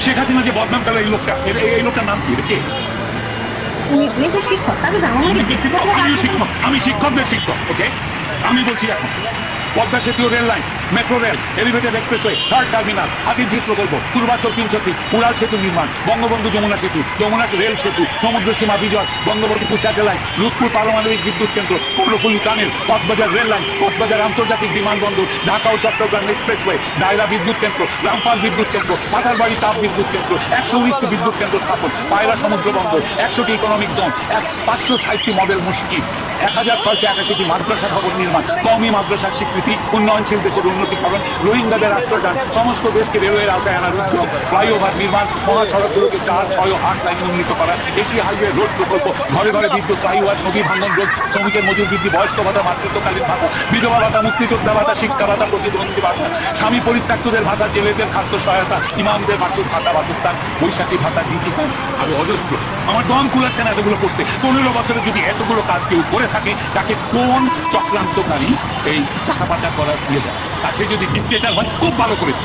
শেখ হাসিনা যে বদনাম করলো এই লোকটা, এই লোকটার নাম কি? কে? উনি তো শিক্ষক, তাকে আমিও শিক্ষক, আমি শিক্ষকদের শিক্ষক। ওকে, আমি বলছি এখন পদ্মা সেতু, rail line, metro rail, elevated expressway, third terminal, হাতির ঝিল প্রকল্প, পূর্বাচল 303, উড়াল সেতু নির্মাণ, বঙ্গবন্ধু যমুনা সেতু, যমুনা রেল সেতু, সমুদ্র সীমা বিজয়, বঙ্গবন্ধু স্যাটেলাইট, রূপপুর পারমাণবিক বিদ্যুৎ কেন্দ্র, Karnaphuli tunnel, Cox's Bazar rail line, Cox's Bazar আন্তর্জাতিক বিমানবন্দর, ঢাকা ও চট্টগ্রাম এক্সপ্রেসওয়ে, দায়রা বিদ্যুৎ কেন্দ্র, রামপাল বিদ্যুৎ কেন্দ্র, পাতারবাড়ি তাপ বিদ্যুৎ কেন্দ্র, 119টি বিদ্যুৎ কেন্দ্র স্থাপন, পায়রা সমুদ্র বন্দর, 100টি ইকোনমিক জোন, 560টি মডেল মসজিদ, 1681টি মাদ্রাসা ভবন নির্মাণ, কওমি মাদ্রাসার স্বীকৃতি, উন্নয়নশীল দেশের উন্নতিকরণ, রোহিঙ্গাদের আশ্রয়দান, সমস্ত দেশকে রেলওয়ের আওতায় আনার উদ্যোগ, ফ্লাইওভার নির্মাণ, মহাসড়কগুলোকে 4, 6 ও 8 লাইনে উন্নীত করা, এশিয়া হাইওয়ে রোড প্রকল্প, ঘরে ঘরে বিদ্যুৎ, ফ্লাইওভার, নদী ভাঙন রোধ, শ্রমিকের মজুর বৃদ্ধি, বয়স্ক ভাতা, মাতৃত্বকালীন ভাতা, বিধবা ভাতা, মুক্তিযোদ্ধা ভাতা, শিক্ষা ভাতা, প্রতিবন্ধী ভাতা, স্বামী পরিত্যক্তদের ভাতা, জেলেদের খাদ্য সহায়তা, ইমামদের মাসিক ভাতা, বাসস্থান, বৈশাখী ভাতা, নীতিকান, আরো অজস্র। আমার দম কুলাচ্ছে না এতগুলো করতে। 15 বছরে যদি এতগুলো কাজ কেউ করে থাকে, তাকে কোন চক্রান্তকারী এই টাকা পাচার করার দিয়ে দেয়? আর সে যদি ডিক্টেটর হয়, খুব ভালো করেছে।